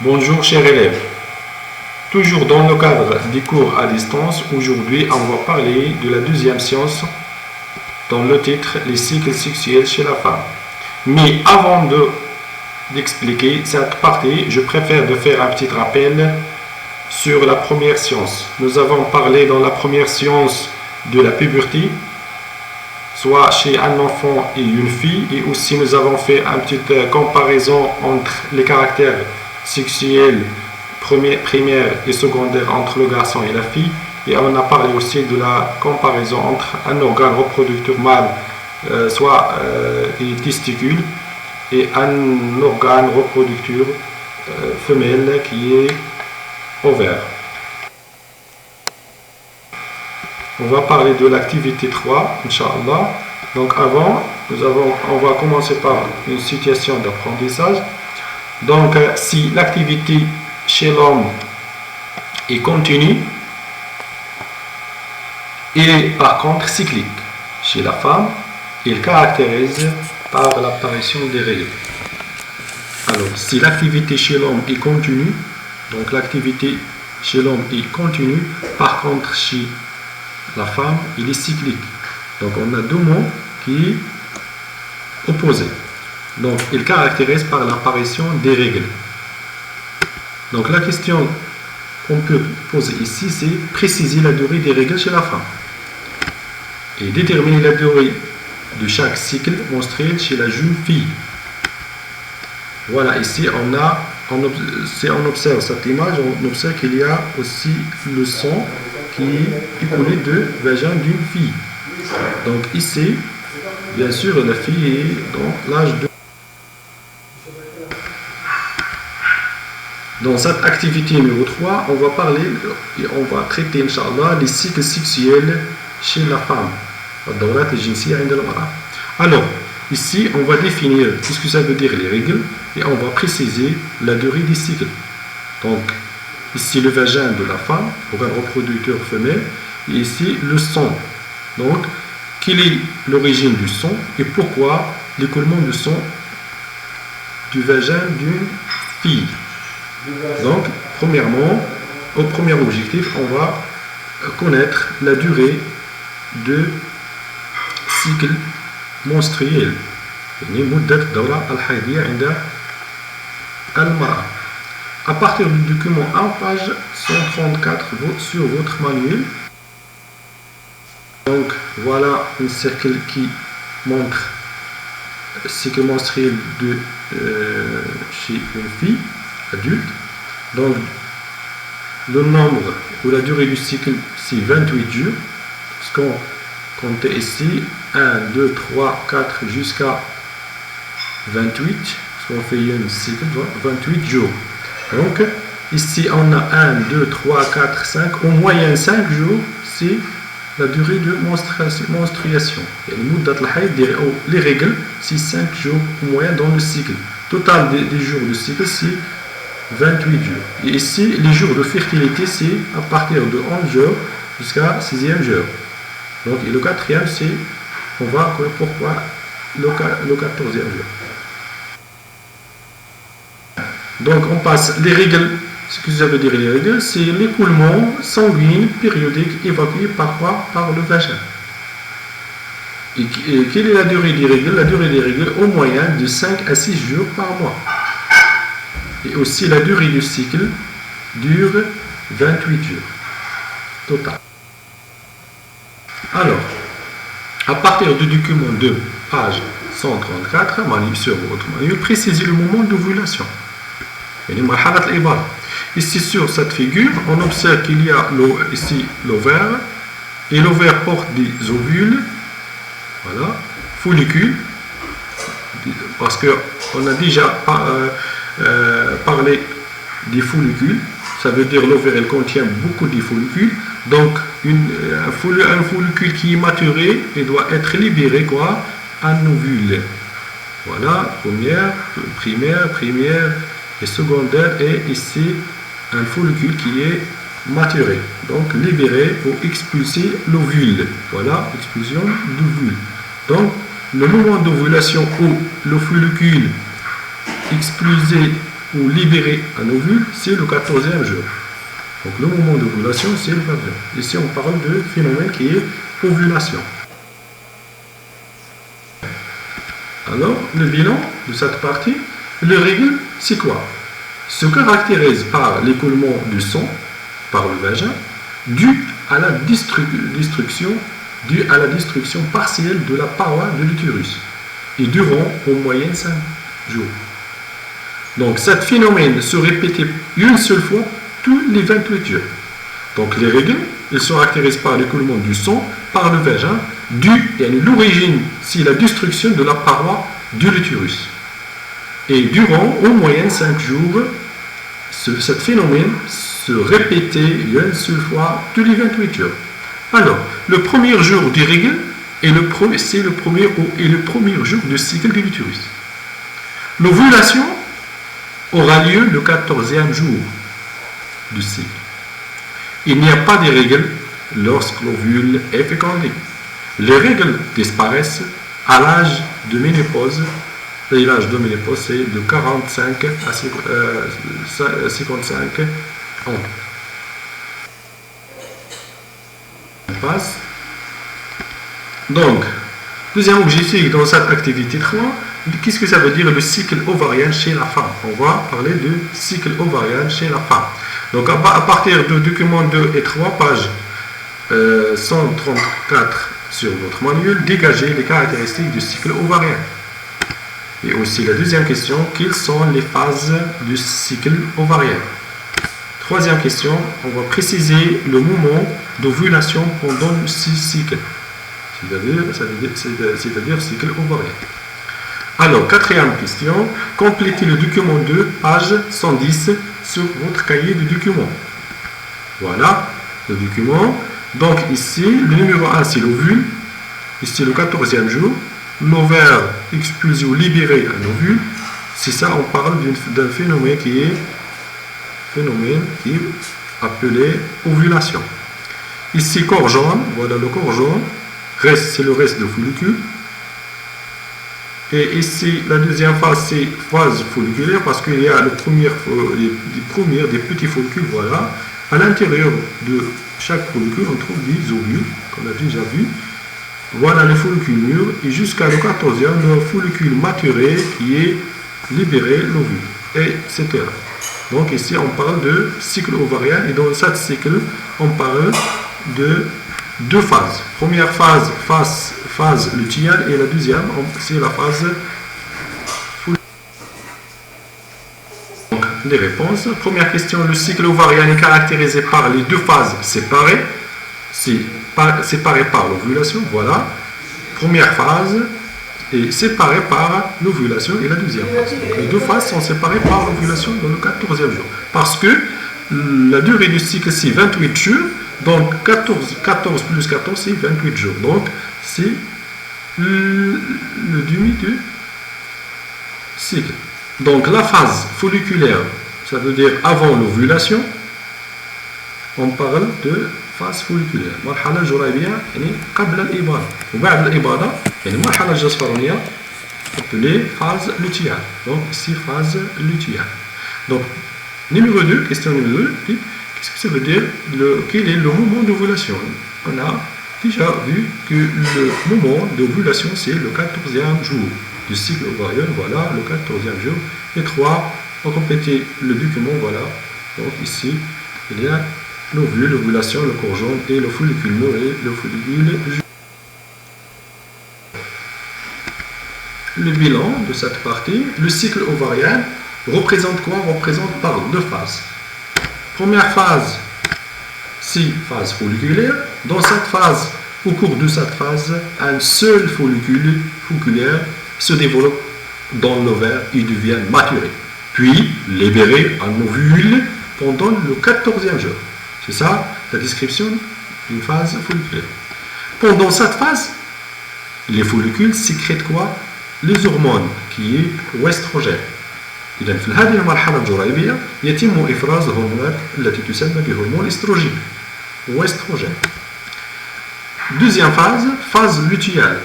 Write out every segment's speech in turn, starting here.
Bonjour chers élèves, toujours dans le cadre des cours à distance, aujourd'hui on va parler de la deuxième science dans le titre les cycles sexuels chez la femme. Mais avant d'expliquer cette partie, je préfère de faire un petit rappel sur la première science. Nous avons parlé dans la première science de la puberté, soit chez un enfant et une fille, et aussi nous avons fait une petite comparaison entre les caractères sexuels primaire et secondaire entre le garçon et la fille, et on a parlé aussi de la comparaison entre un organe reproducteur mâle, soit les testicules, et un organe reproducteur femelle qui est ovaire. On va parler de l'activité 3, Inch'Allah. Donc avant, on va commencer par une situation d'apprentissage. Donc si l'activité chez l'homme est continue et par contre cyclique, chez la femme, il caractérise par l'apparition des règles. Alors si l'activité chez l'homme est continue, donc l'activité chez l'homme est continue, par contre chez la femme, il est cyclique. Donc on a deux mots qui sont opposés. Donc il caractérise par l'apparition des règles. Donc la question qu'on peut poser ici, c'est préciser la durée des règles chez la femme et déterminer la durée de chaque cycle menstruel chez la jeune fille. Voilà, ici si on observe cette image, on observe qu'il y a aussi le sang qui est écoulé de vagin d'une fille. Donc ici, bien sûr, la fille est dans l'âge de... Dans cette activité numéro 3, on va parler et on va traiter, Inch'Allah, les cycles sexuels chez la femme. Alors, ici, on va définir ce que ça veut dire les règles et on va préciser la durée des cycles. Donc, ici, le vagin de la femme, organe reproducteur femelle, et ici, le sang. Donc, quelle est l'origine du sang et pourquoi l'écoulement du sang du vagin d'une fille. Donc, premièrement, au premier objectif, on va connaître la durée de cycle menstruel. À partir du document 1, page 134 sur votre manuel. Donc, voilà un cercle qui montre le cycle menstruel chez une fille adulte. Donc, le nombre ou la durée du cycle, c'est 28 jours. Parce qu'on compte ici 1, 2, 3, 4 jusqu'à 28. Parce qu'on fait un cycle, 28 jours. Donc, ici, on a 1, 2, 3, 4, 5. Au moyen 5 jours, c'est la durée de menstruation. Les règles, c'est 5 jours au moyen dans le cycle. Total des jours de cycle, c'est 28 jours. Et ici, les jours de fertilité, c'est à partir de 11 jours jusqu'à 6e jour. Donc, et le 4e, c'est, on va voir pourquoi le 14e jour. Donc, on passe les règles. Ce que ça veut dire les règles, c'est l'écoulement sanguin périodique évacué par quoi? Par le vagin. Et quelle est la durée des règles? La durée des règles, au moyen de 5 à 6 jours par mois. Et aussi la durée du cycle dure 28 jours total. Alors, à partir du document 2, page 134, sur votre manuel, précisez le moment d'ovulation. Ici sur cette figure, on observe qu'il y a ici l'ovaire, et l'ovaire porte des ovules, voilà, follicules, parce qu'on a déjà parlé des follicules, ça veut dire l'ovaire elle contient beaucoup de follicules, donc un follicule qui est maturé, il doit être libéré quoi? Un ovule. Voilà, primaire et secondaire, et ici un follicule qui est maturé, donc libéré pour expulser l'ovule. Voilà, expulsion d'ovule. Donc le moment d'ovulation où le follicule expulsé ou libérer un ovule, c'est le 14e jour. Donc le moment d'ovulation, c'est le 21. Ici, on parle de phénomène qui est ovulation. Alors, le bilan de cette partie, le règle, c'est quoi? Se caractérise par l'écoulement du sang par le vagin, dû à la destruction partielle de la paroi de l'utérus, et durant au moyenne 5 jours. Donc, ce phénomène se répétait une seule fois tous les 28 jours. Donc, les règles, elles se caractérisent par l'écoulement du sang par le vagin, dû à l'origine, c'est la destruction de la paroi de l'utérus. Et durant au moyenne 5 jours, ce phénomène se répétait une seule fois tous les 28 jours. Alors, le premier jour des règles, c'est le premier jour du cycle de l'utérus. L'ovulation aura lieu le 14e jour du cycle. Il n'y a pas de règles lorsque l'ovule est fécondé. Les règles disparaissent à l'âge de ménopause. Et l'âge de ménopause, c'est de 45 à 55 ans. On passe. Donc, deuxième objectif dans cette activité 3, qu'est-ce que ça veut dire le cycle ovarien chez la femme? On va parler du cycle ovarien chez la femme. Donc, à partir de documents 2 et 3, page 134 sur votre manuel, dégagez les caractéristiques du cycle ovarien. Et aussi la deuxième question, quelles sont les phases du cycle ovarien? Troisième question, on va préciser le moment d'ovulation pendant le cycle, c'est-à-dire cycle ovarien. Alors, quatrième question, complétez le document 2, page 110 sur votre cahier de documents. Voilà le document. Donc ici, le numéro 1, c'est l'ovule. Ici, le 14e jour. L'ovaire expulsé ou libéré un ovule. C'est ça, on parle d'un phénomène qui est appelé ovulation. Ici, corps jaune. Voilà le corps jaune. C'est le reste de follicule. Et ici, la deuxième phase, c'est phase folliculaire parce qu'il y a des petits follicules. Voilà. À l'intérieur de chaque follicule, on trouve des ovules, qu'on a déjà vu. Voilà le follicule mûr. Et jusqu'à le 14e, le follicule maturé qui est libéré, l'ovule, etc. Donc ici, on parle de cycle ovarien. Et dans ce cycle, on parle de deux phases. Première phase, phase lutéale, et la deuxième, c'est la phase folliculaire. Donc, les réponses. Première question, le cycle ovarien est caractérisé par les deux phases séparées. Séparées par l'ovulation, voilà. Première phase est séparée par l'ovulation et la deuxième phase. Les deux phases sont séparées par l'ovulation dans le 14e jour. Parce que la durée du cycle, c'est 28 jours. Donc 14 plus 14, c'est 28 jours. Donc c'est le demi du cycle. Donc la phase folliculaire, ça veut dire avant l'ovulation, on parle de phase folliculaire. مرحلة جريبية يعني قبل الإباضة. وبعد الإباضة يعني المرحلة الجسفرونية appelée phase lutéale. Donc ici phase lutéale. Donc numéro 2, question numéro 2, qu'est-ce que ça veut dire quel est le moment d'ovulation? On a déjà vu que le moment d'ovulation c'est le 14e jour du cycle ovarien. Voilà le 14e jour. Et 3, on complète le document. Voilà. Donc ici il y a l'ovule, l'ovulation, le corps jaune et le follicule mûr et le follicule jaune. Le bilan de cette partie, le cycle ovarien représente quoi? Représente par deux phases. Première phase, c'est phase folliculaire. Dans cette phase, au cours de cette phase, un seul follicule folliculaire se développe dans l'ovaire et devient maturé. Puis libéré en ovule pendant le 14e jour. C'est ça la description d'une phase folliculaire. Pendant cette phase, les follicules sécrètent quoi? Les hormones qui est l'estrogène. إذا في هذه المرحلة الجريبية يتم إفراز هرمونات التي تسمى بهرمون الاستروجين واستروجين. Deuxième phase, phase lutéale.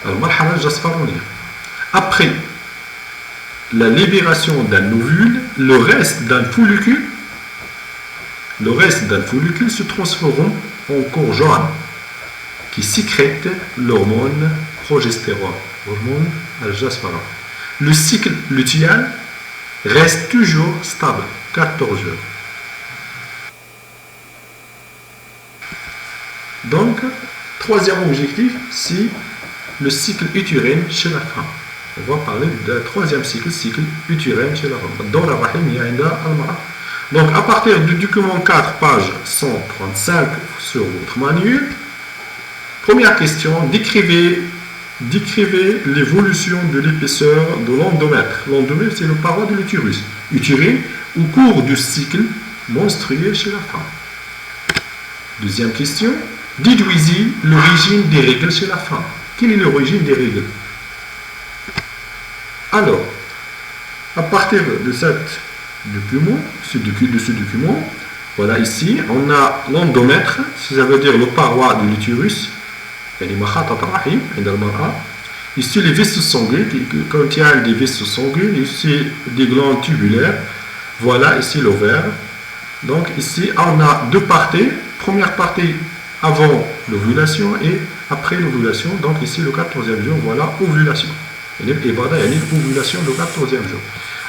المرحلة الجسفرونية. Après la libération d'un ovule, le reste d'un follicule se transforme en corps jaune qui sécrète l'hormone progestérone, hormone aldosterone. Le cycle lutéal reste toujours stable, 14 heures. Donc, troisième objectif, c'est le cycle utérin chez la femme. On va parler du troisième cycle utérin chez la femme. Dans la rahim, il y a al-mara. Donc, à partir du document 4, page 135 sur votre manuel, première question, décrivez l'évolution de l'épaisseur de l'endomètre. L'endomètre, c'est le paroi de l'utérus utérine au cours du cycle menstruel chez la femme. Deuxième question, déduisez l'origine des règles chez la femme. Quelle est l'origine des règles? Alors, à partir de ce document, voilà ici, on a l'endomètre, ça veut dire le paroi de l'utérus, ici les vaisseaux sanguins qui contiennent des vaisseaux sanguins, ici des glandes tubulaires, voilà ici l'ovaire. Donc ici on a deux parties, première partie avant l'ovulation et après l'ovulation, donc ici le 14e jour, voilà ovulation. Ovulation le 14e jour.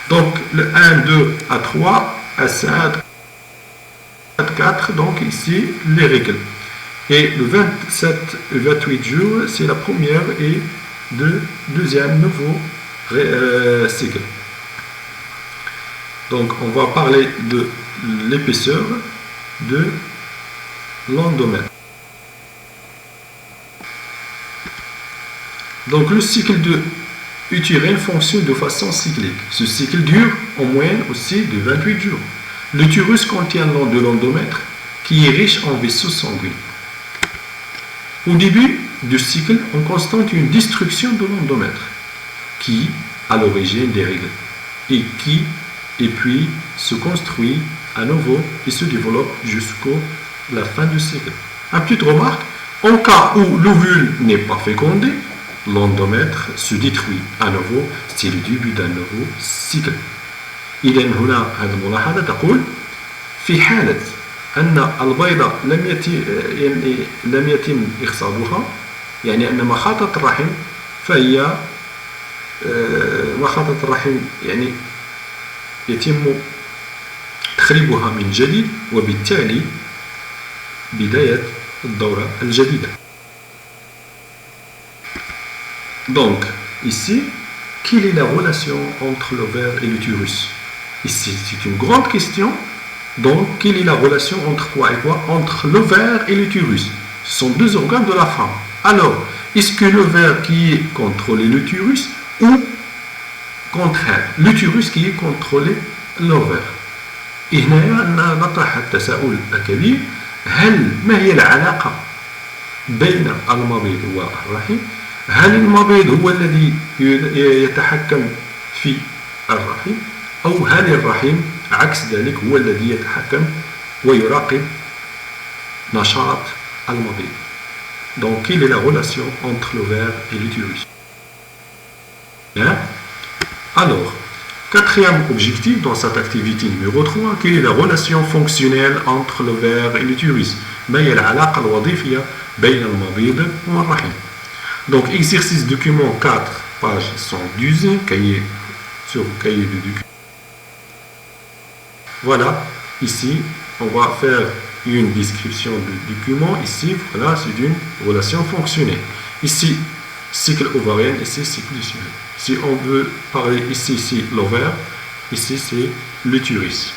Donc le 1, 2 à 3, à 5, à 4, donc ici les règles. Et le 27 et 28 jours, c'est la première et deuxième nouveau cycle. Donc on va parler de l'épaisseur de l'endomètre. Donc le cycle de utérin fonctionne de façon cyclique. Ce cycle dure en moyenne aussi de 28 jours. L'utérus contient de l'endomètre qui est riche en vaisseaux sanguins. Au début du cycle, on constate une destruction de l'endomètre qui à l'origine des règles et puis se construit à nouveau et se développe jusqu'à la fin du cycle. Un petite remarque, en cas où l'ovule n'est pas fécondé, l'endomètre se détruit à nouveau, c'est le début d'un nouveau cycle. إذا هنا هذه الملاحظة تقول في حالة أن البيضة لم يتم إخصابها، يعني أن مخاطة الرحم فهي مخاطة الرحم يعني يتم تخريبها من جديد، وبالتالي بداية الدورة الجديدة. Donc, ici, quelle est la relation entre l'ovaire et l'utérus? Ici, c'est une grande question. Donc, quelle est la relation entre quoi et quoi? Entre l'ovaire et l'utérus. Ce sont deux organes de la femme. Alors, est-ce que l'ovaire qui est contrôlé l'utérus ou contraire, l'utérus qui est contrôlé l'ovaire? هنا نطرح التساؤل الكبير، ما هي العلاقة بين المبيض والرحم؟ هل المبيض هو الذي يتحكم في الرحم، أو هل الرحم عكس ذلك هو الذي يتحكم ويراقب نشاط المبيض؟ Donc, quelle est la relation entre l'ovaire et l'utérus? Alors, quatrième objectif dans cette activité numéro 3, quelle est la relation fonctionnelle entre l'ovaire et l'utérus? ما هي العلاقة الوظيفية بين المبيض والرحم؟ Donc, exercice document 4, page 112, sur le cahier de document. Voilà, ici, on va faire une description du document. Ici, voilà, c'est une relation fonctionnelle. Ici, cycle ovarien, ici, cycle lutéal. Si on veut parler ici, c'est l'ovaire, ici, c'est l'utérus.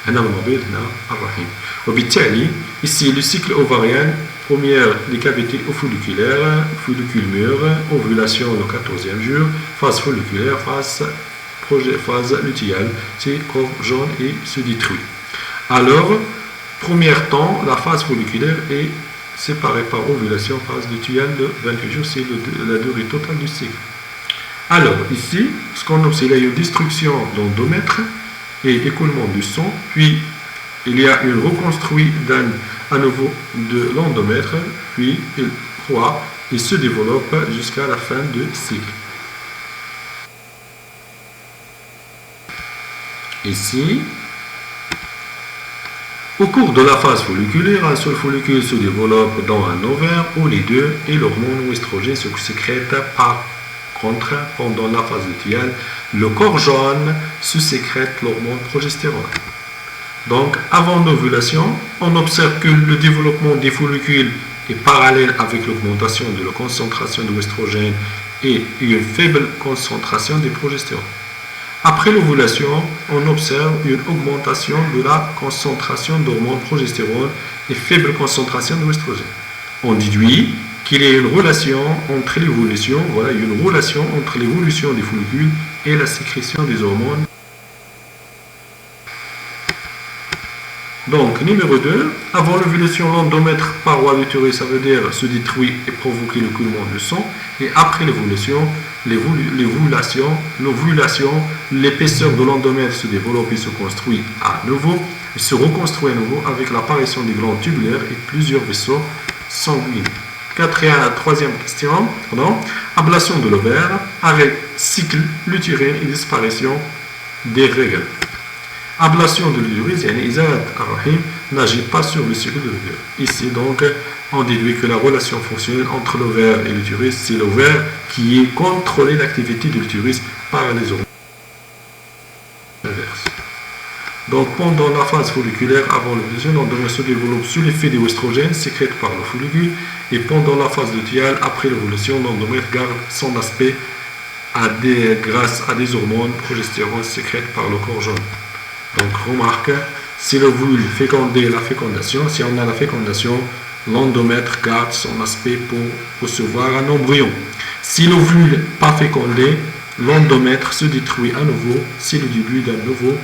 هنا المبيض هنا الرحم. وبالتالي ici le cycle ovarien, première les cavités folliculaires, follicule mûr, ovulation le 14e jour, phase folliculaire, phase lutéale, c'est corps jaune et se détruit. Alors, premier temps, la phase folliculaire est séparée par ovulation, phase lutéale de 28 jours, c'est la durée totale du cycle. Alors, ici, ce qu'on observe, il y a une destruction d'endomètre et écoulement du sang, puis il y a une reconstruction à nouveau de l'endomètre, puis il croît et se développe jusqu'à la fin du cycle. Ici, au cours de la phase folliculaire, un seul follicule se développe dans un ovaire ou les deux et l'hormone ou estrogène se sécrète. Par contre, pendant la phase lutéale, le corps jaune se sécrète l'hormone progestérone. Donc, avant l'ovulation, on observe que le développement des follicules est parallèle avec l'augmentation de la concentration de l'estrogène et une faible concentration de progestérone. Après l'ovulation, on observe une augmentation de la concentration d'hormones progestérone et faible concentration de l'estrogène. On déduit qu'il y a une relation entre l'évolution, une relation entre l'évolution des follicules et la sécrétion des hormones. Donc, numéro 2, avant l'ovulation, l'endomètre paroi l'utérus, ça veut dire se détruit et provoquer le coulement de sang. Et après l'ovulation, l'épaisseur de l'endomètre se développe et se construit à nouveau, et se reconstruit à nouveau avec l'apparition des glandes tubulaires et plusieurs vaisseaux sanguineux. Troisième question, ablation de l'ovaire avec cycle lutérin et disparition des règles. Ablation de l'utérus, n'agit pas sur le cycle de l'ovaire. Ici, donc, on déduit que la relation fonctionnelle entre l'ovaire et l'utérus, c'est l'ovaire qui est contrôlé l'activité de l'utérus par les hormones inverses. Donc, pendant la phase folliculaire, avant l'ovulation, l'endomètre se développe sous l'effet des oestrogènes sécrètes par le follicule, et pendant la phase lutéale, après l'ovulation, l'endomètre garde son aspect grâce à des hormones progestérone sécrètes par le corps jaune. Donc, remarque, si l'ovule fécondé la fécondation, si on a la fécondation, l'endomètre garde son aspect pour recevoir un embryon. Si l'ovule pas fécondé, l'endomètre se détruit à nouveau, c'est le début d'un nouveau